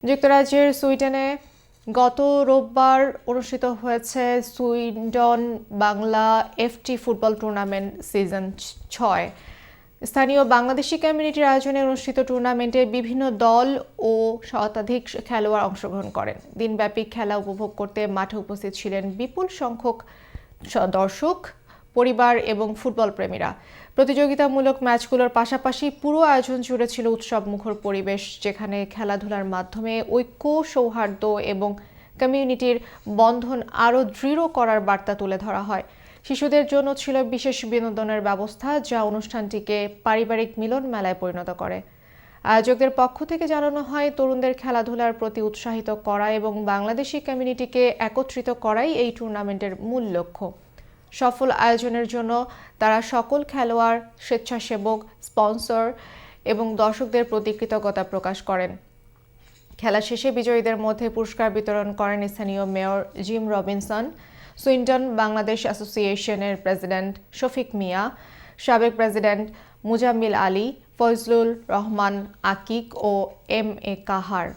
যুক্তরাজ্যের সুইডেনে গত রোববার অনুষ্ঠিত হয়েছে Sweden Bangla FT football tournament season ৬। স্থানীয় বাংলাদেশি কমিউনিটির আয়োজনে অনুষ্ঠিত টুর্নামেন্টে বিভিন্ন দল ও শতাধিক খেলোয়াড় অংশগ্রহণ করেন। দিনব্যাপী খেলা উপভোগ করতে মাঠে উপস্থিত ছিলেন বিপুল সংখ্যক দর্শক, পরিবার এবং ফুটবল প্রেমীরা। প্রতিযোগিতামূলক ম্যাচগুলোর পাশাপাশি পুরো আয়োজন জুড়ে ছিল উৎসবমুখর পরিবেশ, যেখানে খেলাধুলার মাধ্যমে ঐক্য, সৌহার্দ্য এবং কমিউনিটির বন্ধন আরও দৃঢ় করার বার্তা তুলে ধরা হয়। শিশুদের জন্য ছিল বিশেষ বিনোদনের ব্যবস্থা, যা অনুষ্ঠানটিকে পারিবারিক মিলন মেলায় পরিণত করে। আয়োজকদের পক্ষ থেকে জানানো হয়, তরুণদের খেলাধুলার প্রতি উৎসাহিত করা এবং বাংলাদেশি কমিউনিটিকে একত্রিত করাই এই টুর্নামেন্টের মূল লক্ষ্য। সফল আয়োজনের জন্য তারা সকল খেলোয়াড়, স্বেচ্ছাসেবক, স্পন্সর এবং দর্শকদের প্রতি কৃতজ্ঞতা প্রকাশ করেন। খেলা শেষে বিজয়ীদের মধ্যে পুরস্কার বিতরণ করেন স্থানীয় মেয়র জিম রবিনসন, সুইডন বাংলাদেশ অ্যাসোসিয়েশনের প্রেসিডেন্ট শফিক মিয়া, সাবেক president Muzammil Ali, Fazlur Rahman আকিক O M A কাহার।